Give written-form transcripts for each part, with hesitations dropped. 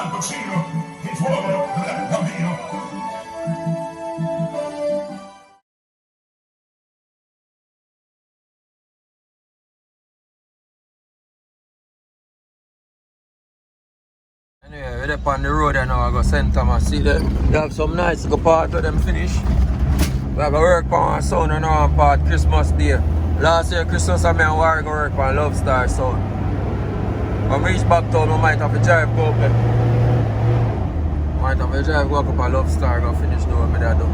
ALPACHINO, il fuoco del bambino. Anyway, we're up on the road and now I go St. Thomas. See there? They have some nice go part of them finish. We have to work on our sound and our part Christmas Day. Last year Christmas I and Warren go work on Love Star sound. When we reach back town we might have to drive go up there. Might have to drive go up on Love Star and go finish doing what I do.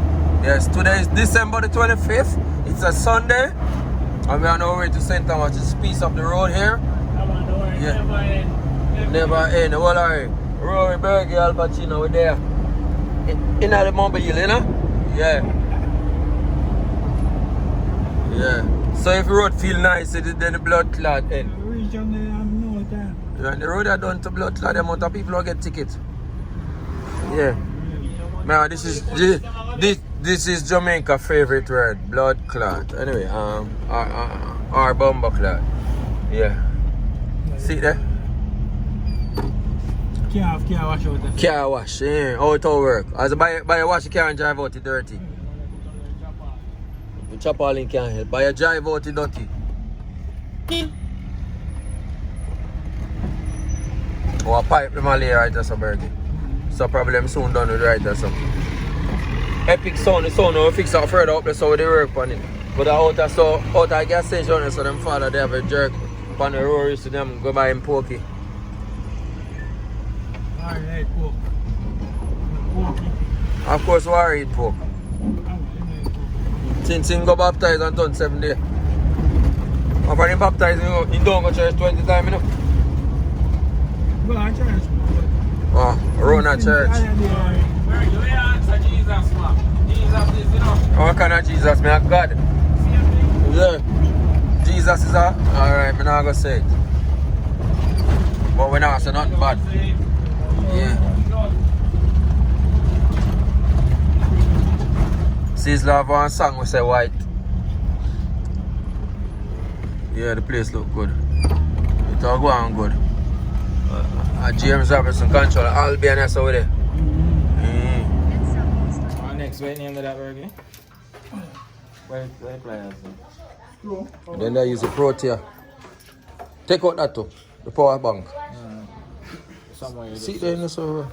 Yes, today is December the 25th. It's a Sunday. And we are on our way to St. Thomas. Just piece up the road here. Yeah. Never end. Well, alright. RORY, BERGIE, ALPACHINO, we're there. In the mobile, you know? Yeah. Yeah. So if the road feel nice, then the blood clot end. Yeah, the road are done to blood clot, the amount of people will get tickets. Yeah. Man, this is Jamaica favorite word, blood clot. Anyway, our bumper clot. Yeah. See there? Car wash out there. Car wash, yeah. How it all work? As buy a wash you can't drive out it dirty. You chop all in can't help. Buy a drive out it dirty. Or a pipe them all here right there, so Bergie. So problem soon done with right there, so. Epic sound, the sound will fix it further up there so they work on it. But out of gas station so them father they have a jerk on the RORY so them go buy him pokey. Alright, pork. Of course, why eat pork? Since he go baptized and done 7 days. And for him baptized, he don't go church 20 times, you know? Go to church. Oh, run a church. What kind of Jesus? Me a God. Yeah. Jesus is a... Alright, me not gonna say it. But we not say nothing bad. Yeah. Sizzler have one song we say white. Yeah, the place look good. It all going good. James Robertson control Albion that's over there. Next, what name of that burger? Where players? Then they use the Protea. Take out that too. The power bank. See there in the server.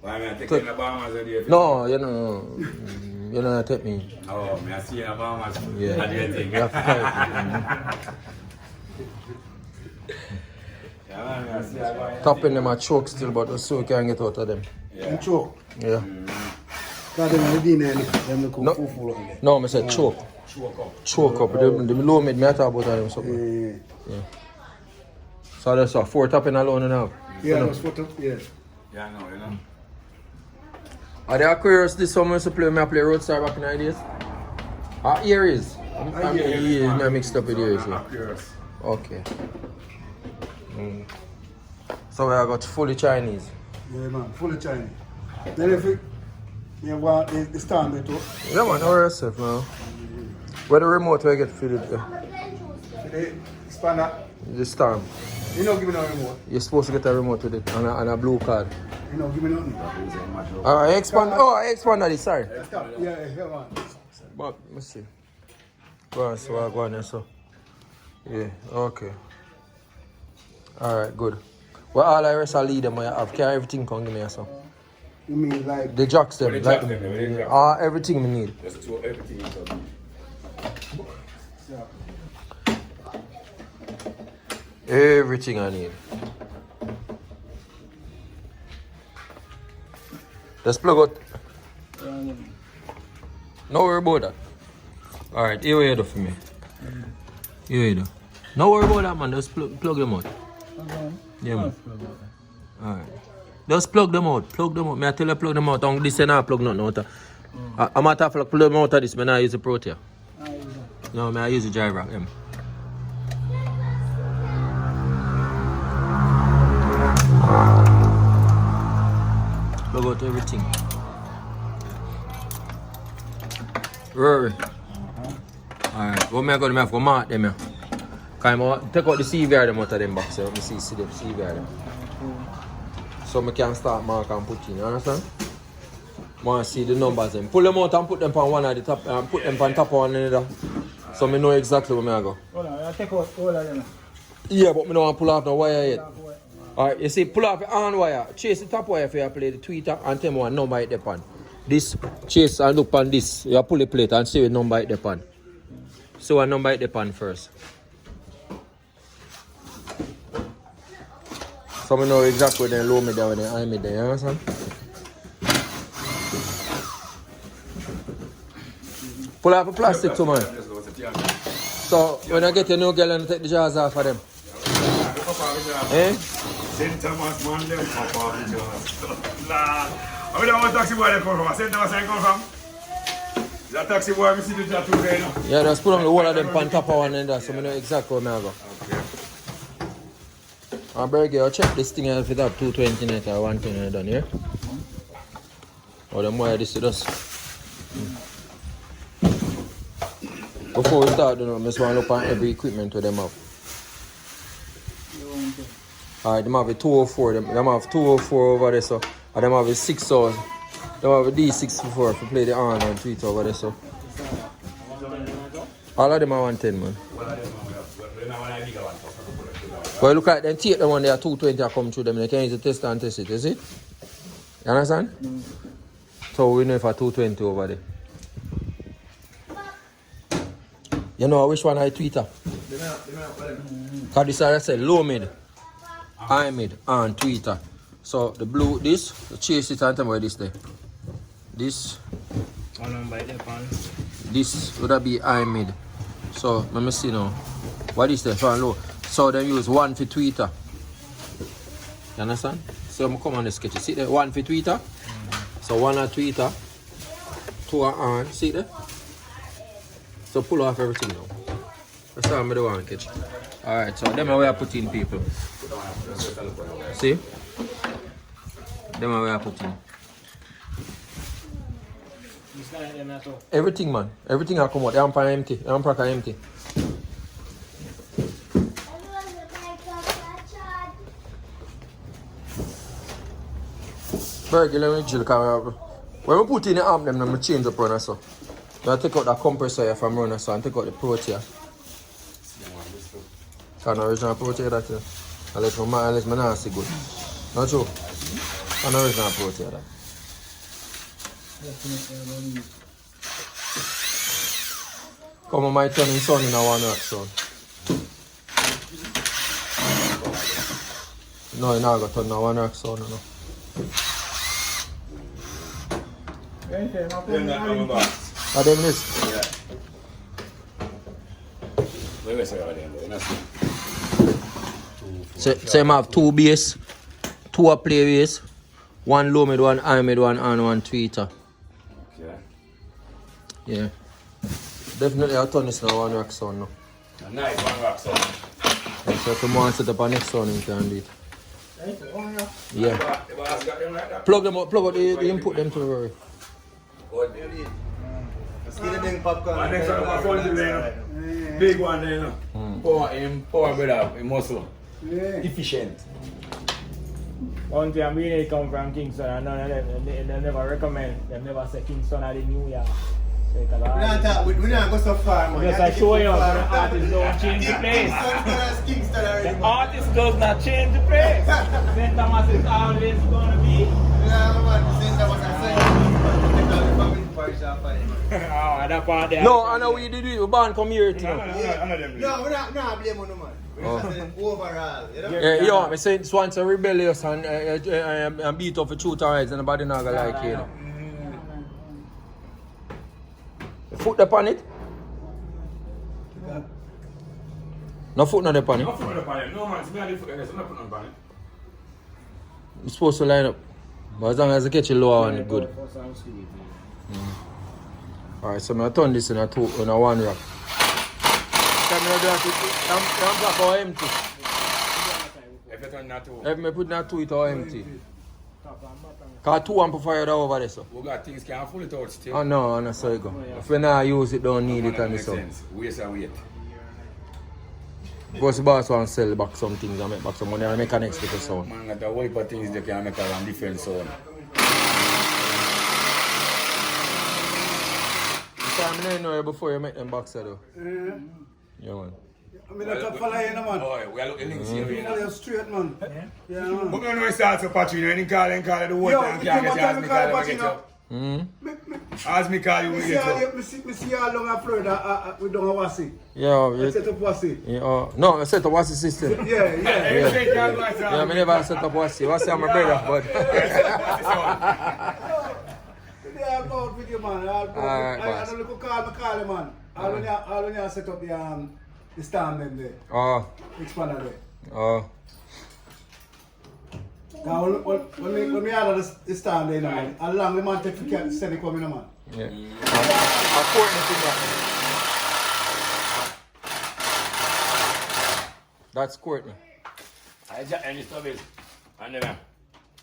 Why am I taking the Bahamas? No, you know. You know take me. Oh, I see the Bahamas. Yeah. How do you think? You have to fight it. Tapping them a choke still, but we still can't get out of them. Yeah. Choke. Yeah. No, I said choke. Choke up. The low mid, me talk about them something. Yeah. So that's a 4 tapping alone now. Yeah, that's 4 tap, yeah. Yeah, no, you know. Are the Aquarius this summer to play? I play Roadstar back in the days? Aries. I mixed up with Aries. Yeah. Okay. So we got fully Chinese. Yeah, man, fully Chinese. Then if you want the stand too. Yeah, man, know yourself, man. Where the remote we get fitted? The spanner. The stand. You don't give me no remote. You're supposed to get a remote with it and a blue card. You don't give me nothing. I expand. Oh, I expanded it, sorry. Yeah, man. But, let me see. Go on, so I go on there, so. Yeah, okay. Alright, good. Well, all I rest I lead them, I have carry everything come give me, so. You mean like... The jocks them, like, everything we need. Just to everything is done. Everything I need. Just plug out. No worry about that. Alright, here we do for me. Here we do. No worry about that, man. Just plug them out. Yeah, man. Alright. Just plug them out. Plug them out. Me I tell you plug them out. On this and I plug nothing out. I'm at plug them out of this. I use the Protea. No, I use the driver. Yeah. Plug out everything. RORY. Alright, what am I going to have to mark them here? Take out the CVR them out of them box. Let me see them CVR them. So I can start mark and put in, you understand? I want to see the numbers then. Pull them out and put them on one at the top and put them on top of one another. So I know exactly where I go. Hold on, I take out all of them. Yeah, but I don't want to pull off the wire yet. Alright, you see, pull off the on wire, chase the top wire for you play the tweeter and tell me what number it depend. This, chase and look on this. You pull the plate and see what number it depend. So what number it depend first. So I know exactly where they low me there, where they high me there, you understand? Pull off the plastic too, man. So when I get a new girl and take the jars off of them. Eh? St. Thomas man, them pop off the jars. Nah. I don't want taxi boy they come from. St. Thomas they come from. That taxi boy, I see the jar too there now. Yeah, just put on the whole of them on top of one and that, so I know exactly where I go. Okay. Bergie, I'll check this thing if it have 220 net or 120 done here. Or the more this to us. Before we start, I just want to look at every equipment to them have. Alright, them have a 204, them have 204 over there, so. And them have a 6,000. Them have a D64 to play the on and tweet over there, so. All of them are 110, man. But look at them, take the one there, 220 are come through them, they can use the test and test it, you see? You understand? So we know if a 220 over there. You know which one I tweeter? Because this I said low mid, high mid, and tweeter. So the blue, this, the chase it and tell me where this there. This. This would be high mid. So let me see now. What is this one low? So they use one for tweeter. You understand? So I'm come on the sketch. See there? One for tweeter. So one at tweeter. Two are on. See there? So pull off everything now. That's how I'm the one catch. Alright, so them are where I put in people. See? Them are where I put in. Everything, man. Everything I come out. The amp are empty. The amp are empty. Bergie, let me chill. When we put in the amp, them change up on so. I take out the compressor here from running so and take out the protein. Can original protein that here? Unless my not see good. Not true. An original protein that. Come on, my turning sun in a one rack sound. No, you're not going to turn a one rack sound, no. Are them this? Yeah. Where is it? So you have two bass, two a play bass, one low mid, one high mid, one and one tweeter. Okay. Yeah. Definitely I'll turn this now one rack sound now. Nice, one rack sound. So if you want to set up a next sound, you can do it. Yeah. Plug them up, plug out the input them to the RORY. Popcorn. Next one, big one there, power better, muscle. Efficient. One thing I really come from Kingston, and none of them, they never recommend, they never say Kingston are the New York. So We don't go so far, man. because I show you, the artist don't change the place. The artist does not change the place. St. Thomas is always going to be. Oh, that part there. No, I know we did it, we born come here too. No, we're not blaming no man. We're just overall, you know? Yeah, you know, I say this one's a rebellious and beat up for truth and rights and nobody not gonna like it, you know. Foot upon it? No foot not upon it? No foot upon it. No man, it's not the foot, there's no foot upon it. You're supposed to line up. But as long as you catch it lower and it's good. Alright, so I'm going to turn this in a one rack. I'm black or empty. If you turn that two. If I put that two, it or empty. Because two amplifiers over there, so. We got things can pull it out still. Oh no, no, so you go. If you not use it, don't need it and makes so. sense. Waste and wait. Because the boss want to sell back some things and make back some money and mechanics with the sound. Man, got a whole heap of things they can make a different sound. I know before you make them box though. Yeah, man. I mean, I can follow you, man. Boy, we are looking links here. You're straight, man. Yeah, man. We're going to start to Patrick. You didn't call the whole time. Can't get you. Ask me call you, we get you. Ask me call you, we get you. Me see you along a Florida. We don't have Wasi. Yeah, I set up Wasi. yeah. No, I set up Wasi system. Yeah. Yeah, I never set up Wasi. Wasi I'm a brother, but. Yeah, I'll go with you, man. I don't look call him, man. I'll only set up the stand them there. Oh. Expander there. Oh. Now, when we had the stand there, man, how long the man take to send it coming, man? Yeah. That's Courtney. I just any service. I never.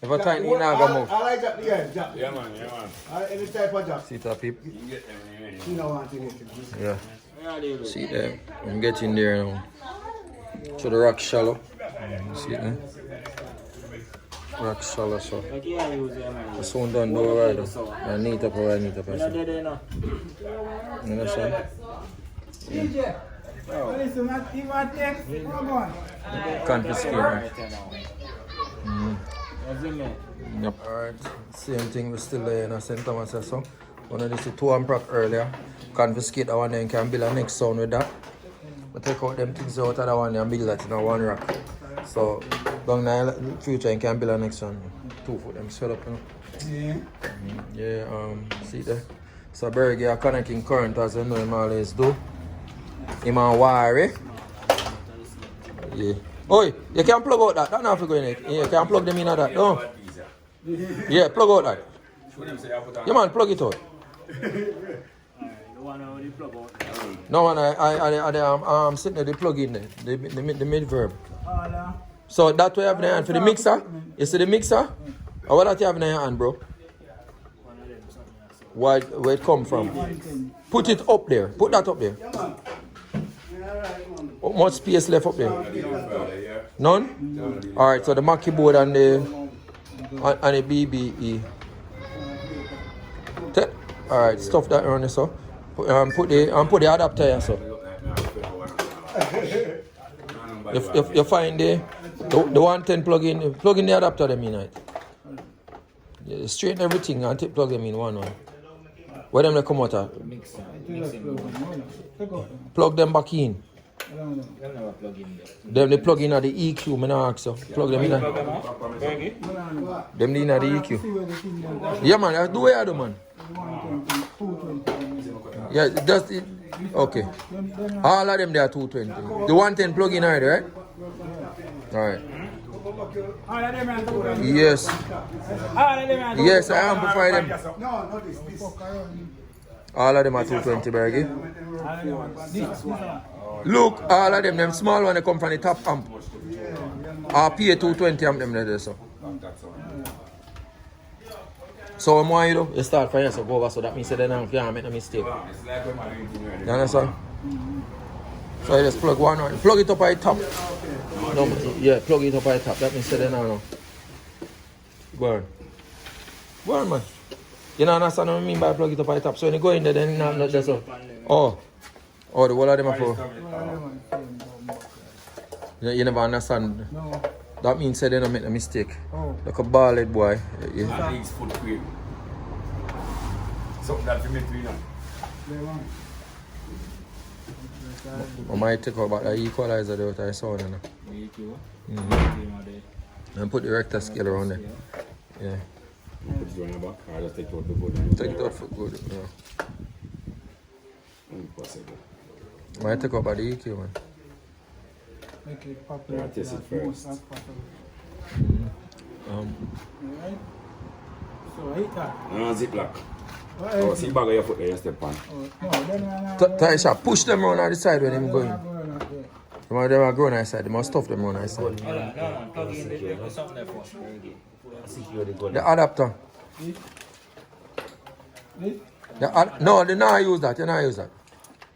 If I try to eat now, I go move. I like that, Jack. Yeah, man. Any type of Jack. See that people? You can get them anyway. You know what to get. Yeah. See them. I'm getting there now. To the rock shallow. See them? Rock shallow, so. The sound done do right though. I need up. You understand? DJ, listen, you want text? Come on. Confiscate. Yep. Alright. Same thing, we're still there in St. Thomas. So. One of this 2 amp earlier. Confiscate that one and can build a next sound with that. But take out them things out of that one and build that in a one rack. So down the future you can build a next one. 2 for them set up, you know. Yeah. See there. So Bergie are connecting current as you know him always do. Him and wire. Yeah. Oi, you can plug out that. That's not for going in. You can plug them in at that. No. Yeah, plug out that. Yeah man, plug it out. No man, I'm sitting there, the plug in there, the mid verb. So that way you have in your hand for the mixer. You see the mixer? Or what that you have in your hand, bro? Where it come from? Put it up there. Put that up there. How much space left up there? None? Alright, so the Mackie board and the BBE. Alright, stuff that around there, so. Put the adapter here, so. You find the 110 plug in the adapter them in it. Yeah, straighten everything and plug them in one. Where them they come out at? Plug them back in. Them they plug in at the EQ, man ask so. Plug them in at them in at the EQ. Yeah man, that's the way I do man. Yeah, just okay. All of them they are 220. The 110 plug in already, right? Alright. Yes. Yes, I amplify them. All of them are 220, Bergie. Look, all of them small one they come from the top amp. RPA 220 amp them there, so. So what more you do? You start from here, so go over, so that means that then you can't make a mistake. You understand? So you just plug one on. Plug it up at the top. No, yeah, plug it up at the top. That means that then now. Go on. Go on, man. You know understand what I mean by plug it up at the top? So when you go in there, then not just so. Oh, the whole of them are for. You never understand. No. That means they don't make a mistake. Oh. Like a bald boy. Yeah. Something that you make to you know. I might take about the equalizer there with the sound. And put the rector scale around there. Yeah. Put it on your back or just take it out for good? Take it out for good. Yeah. Impossible. I might take about the EQ, man. Make it popular. Test it first. Alright. So hit that. No, ziplock. Oh, see bag of your foot there, you step on. Taisha, push them around on the side when them going. Them are going on the side. They must stuff them around on the side. The adapter. No, they not use that. You not use that.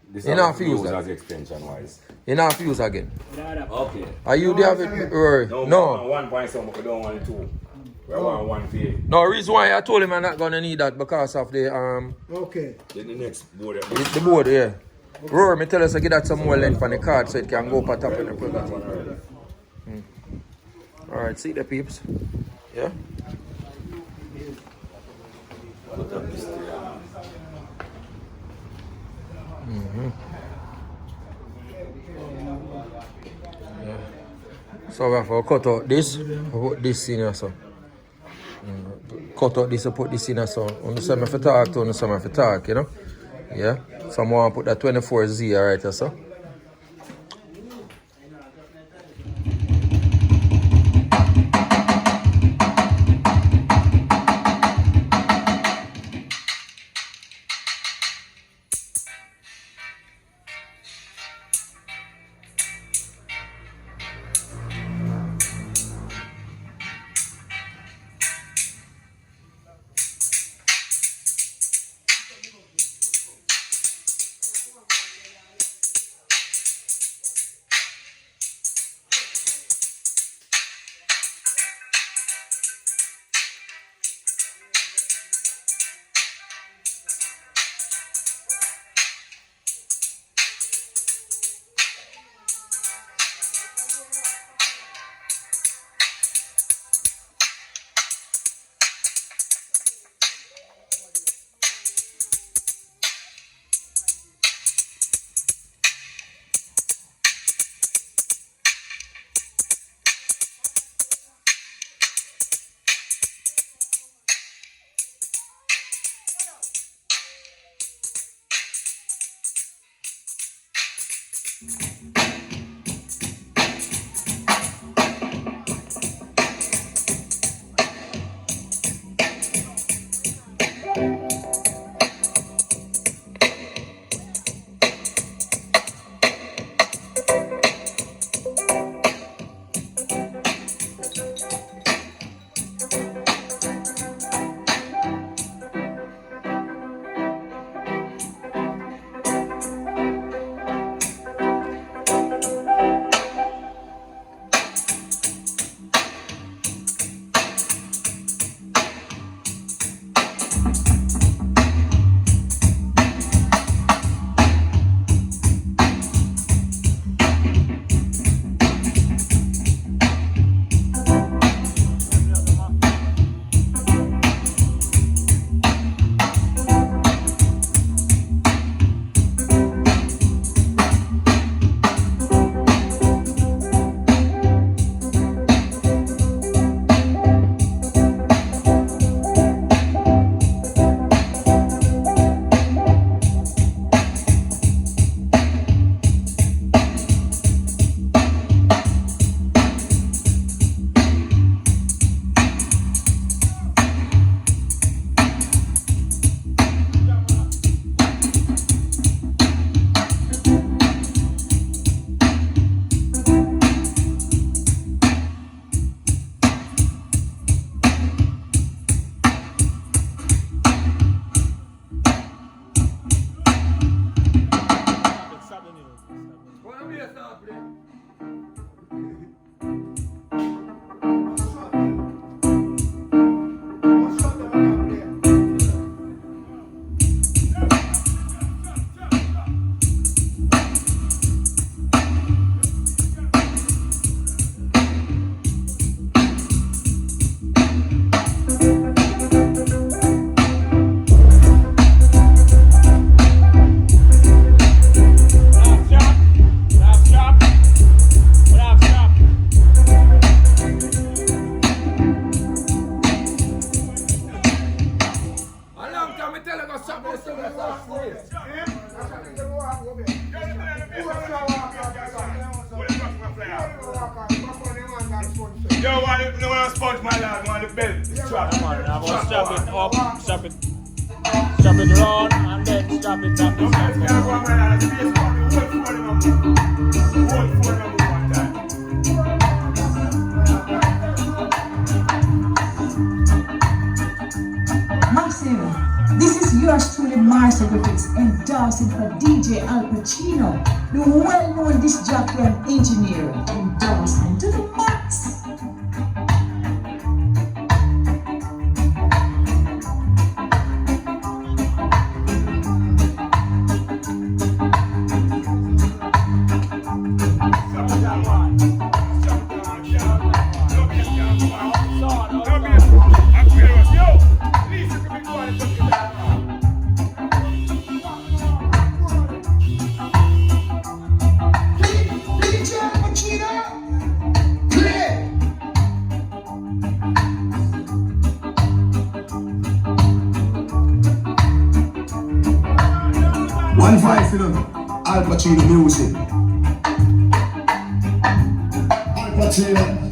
This you not use that. As extension wise. You not fuse again. Okay. Are you there with Rory? No. 1 point something, we don't want 2. We want 1 for No, reason why I told him I'm not gonna need that because of the Okay. Then the next board. the board, yeah. Rory, me tell us to get that some more length on the card so it can go up top and put that. Alright, see the peeps. Yeah. Yeah. So we have to cut out this, put this in here, so. Cut out this and put this in here, so. On the same if you talk to, on the same if you talk, you know? Yeah. Someone put that 24Z right here, so. Yo, want to sponge my lad, want the belt. Strap. Come on, I'm gonna strap it up, strap it round, and then strap it up. Maxim, this is yours truly, Master Vibez, and endorsing for DJ ALPACHINO, the well-known disc jockey and engineer. Endorsement to the max. One five for them, ALPACHINOMUSIC. ALPACHINO.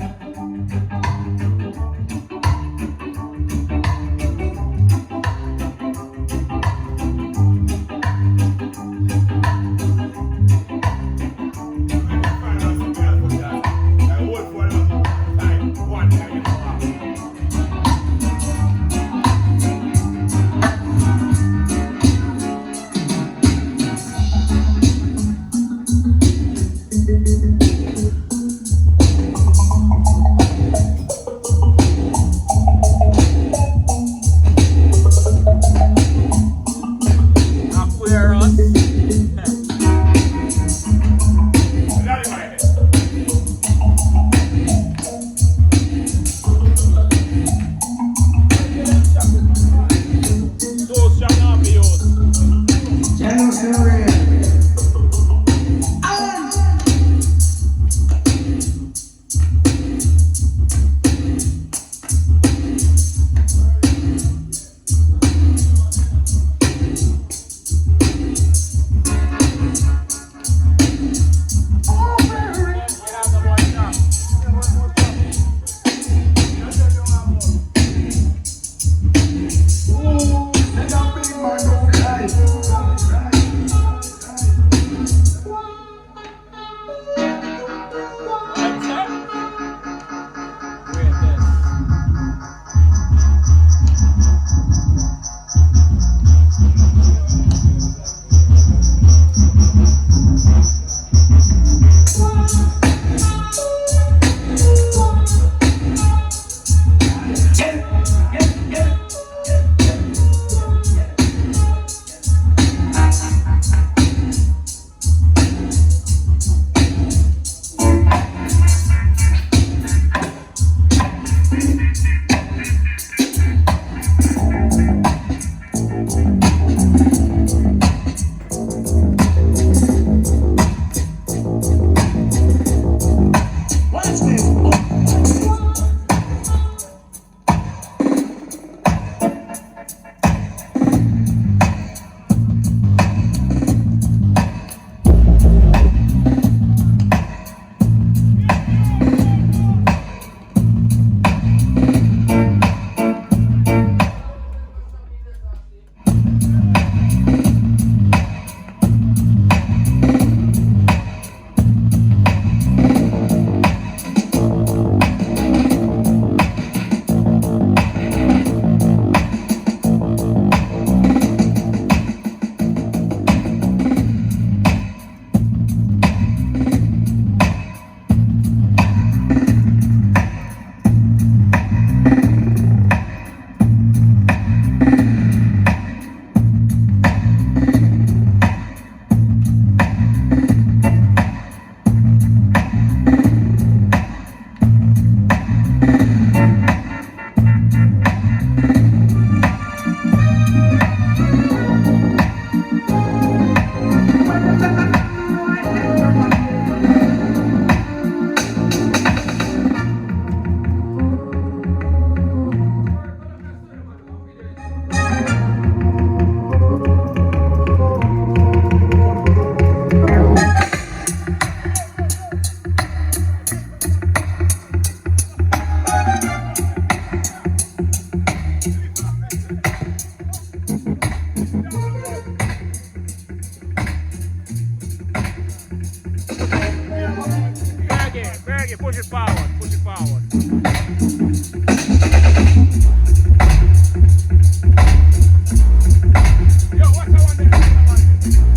BERGIE, push it forward, push it forward. Yo, what's the one there?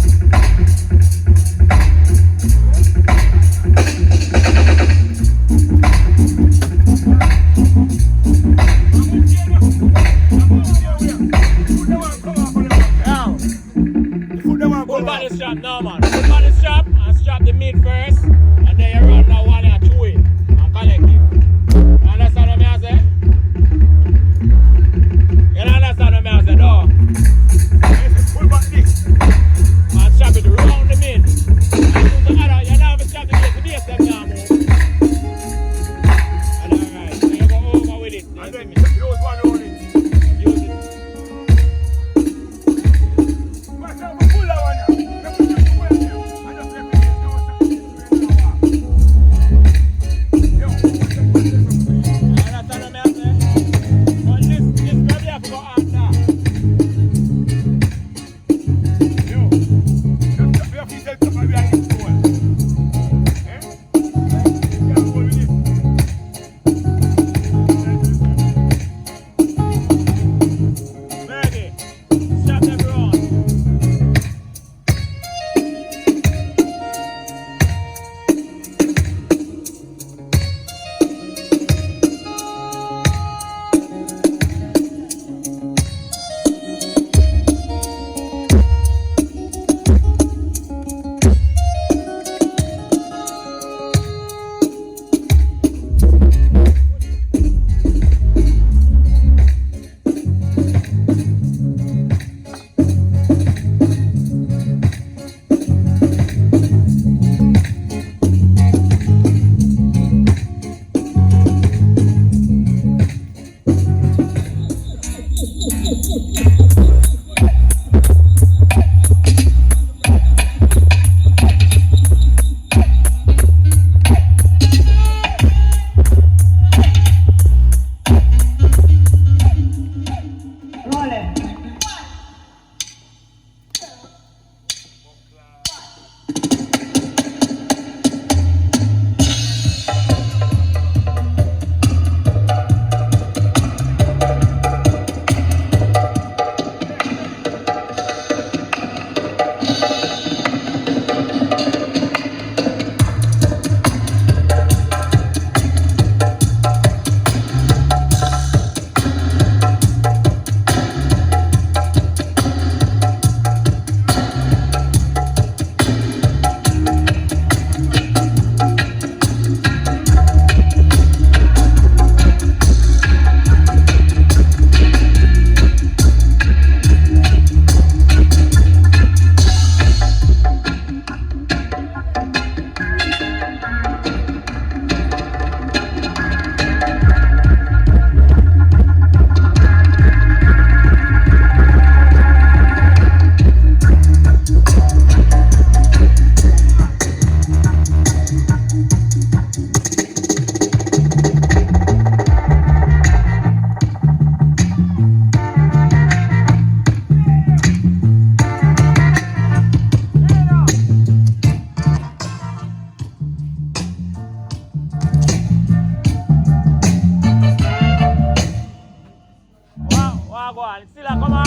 go on. It's still a come on.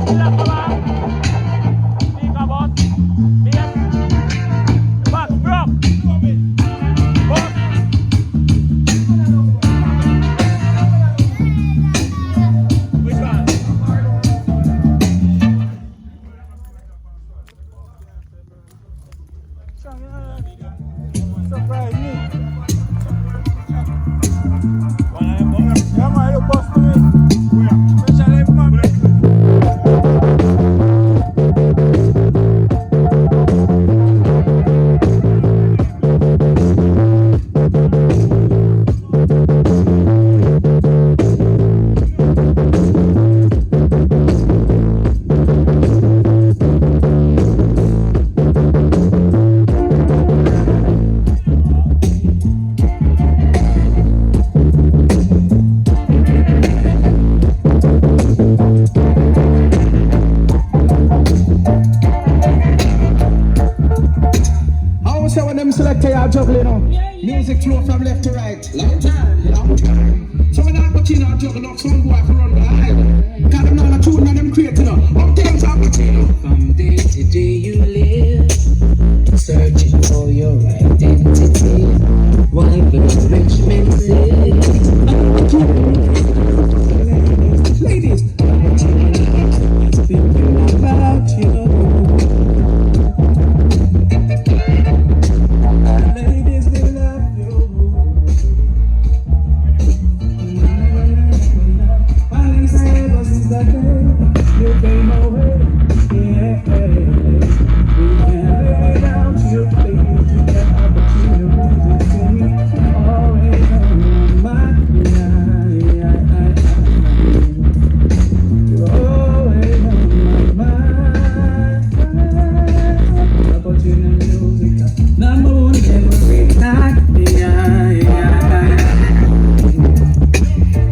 Still a come on. Speaker boss. Yes. Back, drop. Boss. Which one? Surprise me. Yeah, man, you bust to me. Special if man. Say when them select you juggling now. Music flow from left to right. Long time. So when Al-Pacino juggle up, some boy for run behind. Cause them not a tune and them creating up. Up there, Al-Pacino. From day to day you live, searching for your identity. Why the rich men say, Ladies, thinking about you. ladies, they love you. Balenciaga since the day you came away. Yeah, we can't lay down to your place to get opportunity. Always on my mind. You're always on my mind. Opportunity music, number one every night.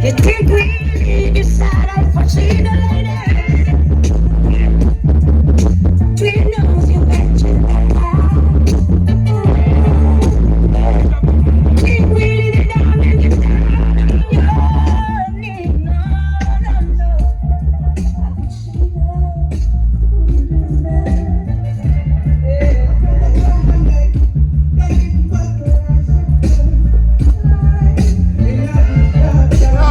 You think we decide Al-Pacino lady? Twin knows you better. Think we did it down and get down. No.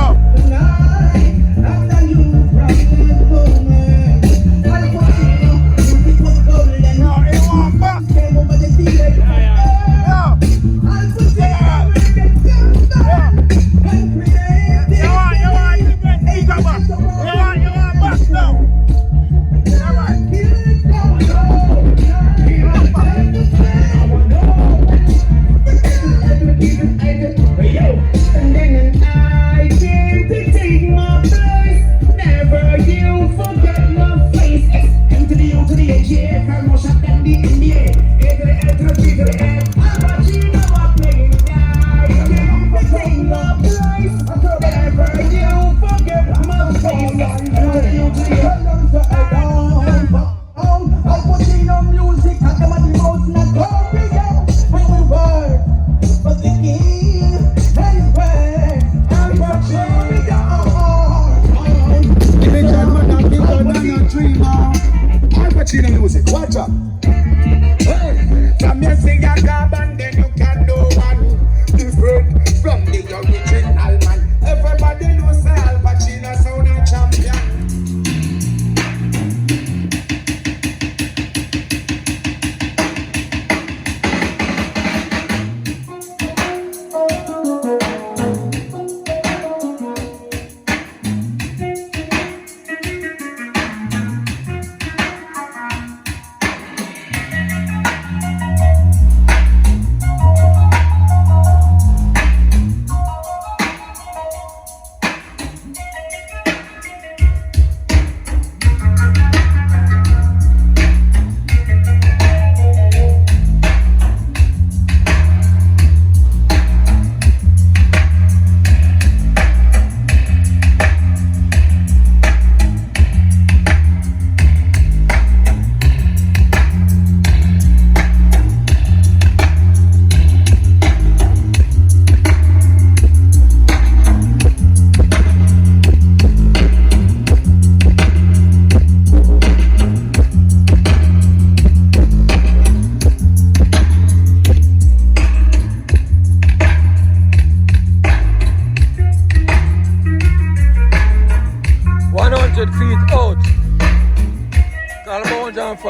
Music, watch out. Hey, from your singer carbon, then you can do one different from the original man. Everybody knows Al-Pacino sound a champion.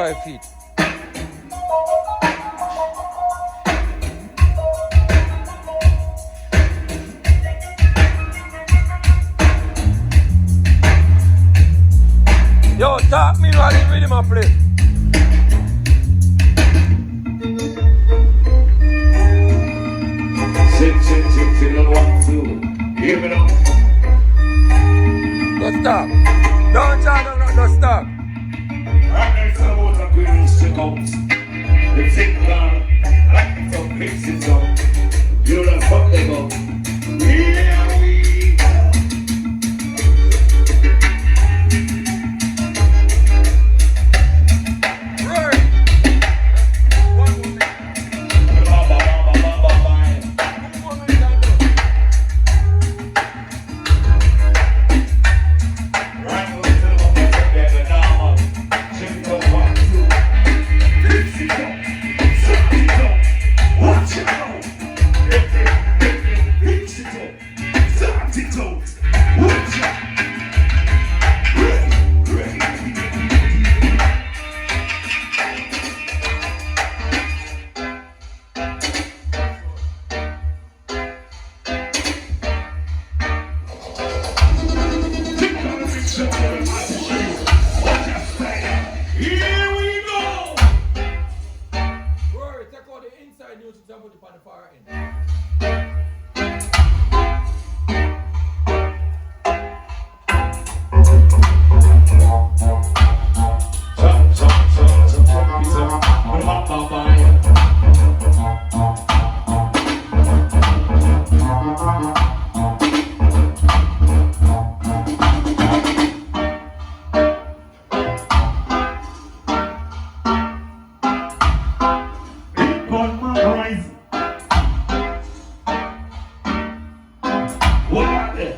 5 feet. Yo, talk me while the rhythm a play. Sit on 1, 2. Hear me now. Don't stop. Don't jam, don't stop. Right next to the water, green stick out. The thick car, like it up, mix it up. You don't fuck them up. Here we go. Rory. One more minute. Right over to the one that's up there, the normal. Check it out, 1, 2. Fix it up. Set it up. Watch it out. Fix it up. Set it out. Watch it out. Here we go! Rory, take out the inside music and put it on the far end. On my horizon. What about that?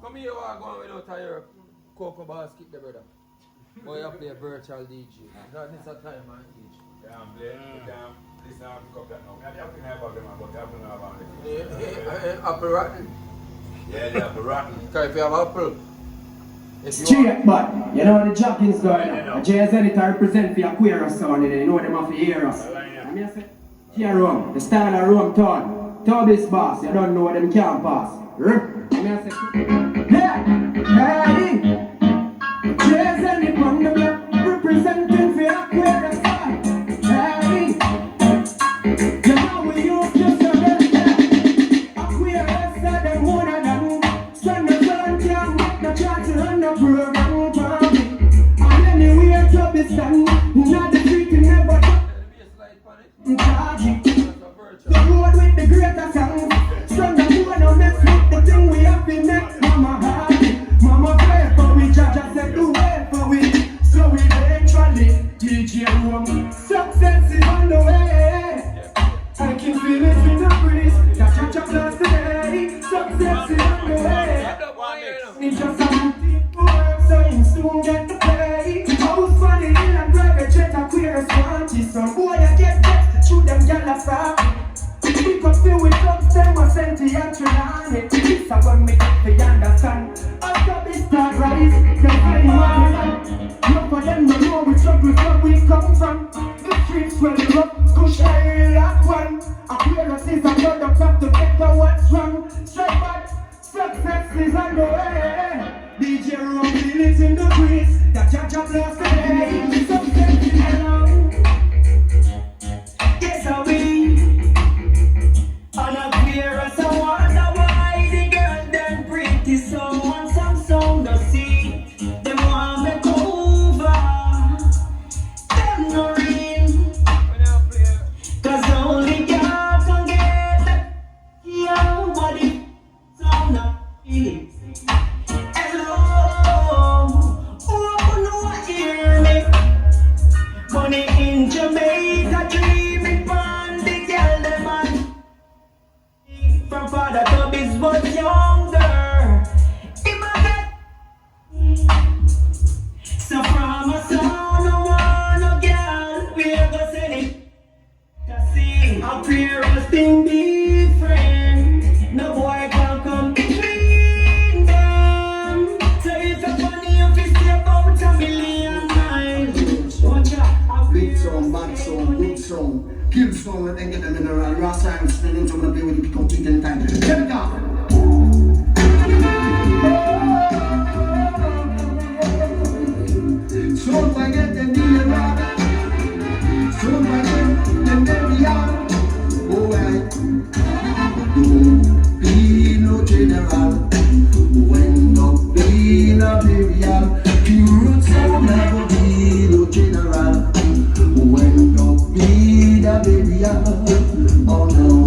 Come here, you are going without your cocoa basket, there, brother. Boy, you play a virtual DJ. Not this a time, man. Yeah, I'm playing. Listen, I'm pick up that now. I'm talking about them, but I'm not about it. Apple rotten. Yeah, they have the rotten. Because if you have apple, if you Straight, but you know the jockey's going on. JZ it represent for Aquarius sound, you know them have to hear us. And me say, here Rome, the style of Rome town. TUBBYS boss, you don't know them can't pass. And me say, hey, JZ it from the block, representing for Aquarius sound. Hey, you know we use just a best. Aquarius are them one of them. Send the sun can't get the chance to run the program for me. And anyway, TUBBYS stand, not the street you never charge it. The road with the greater sound. Son the one on mess with the thing we have been next. Mama happy, mama pray for we. Jaja said do well for we. So eventually, DJ Rome, success is on the way. I can feel it in the breeze. That Jaja bless today. Success is on the way. It's just something to work, so you soon get the pay. House for the hill and private jet, Aquarius party. Some boy I get vexed, shoot them gyal a stop. Pick up still with thugs, them a senti and Trinani. This a when me get to understand. After this start rise, they find money. Not for them, no know we struggle where we come from. The streets well rough, push I like one. Aquarius is a product of the better what's wrong. Straight back, success is on the way. DJ Rome feel it in the breeze. That Jaja bless the day. Success is along. Yes, I will. On a clear as I want. Hello, oh, no, hear me. Money in Jamaica, dreaming on the girl, them man. From father TUBBYS was younger. Him a get. So from a son, no one, no girl, we ever send it. To see a fearless thing different. No boy can come between them. So it's a funny if it's about a million miles. Watch out, Big song, bad song, good song, kill song, and then get them in the last time, spinning to the play with it complete in time. Check it out. So if I get the deal right, so if I get the baby out, oh well, don't be no general, when not be no burial, pure soul never be no general. When no be the baby, oh no.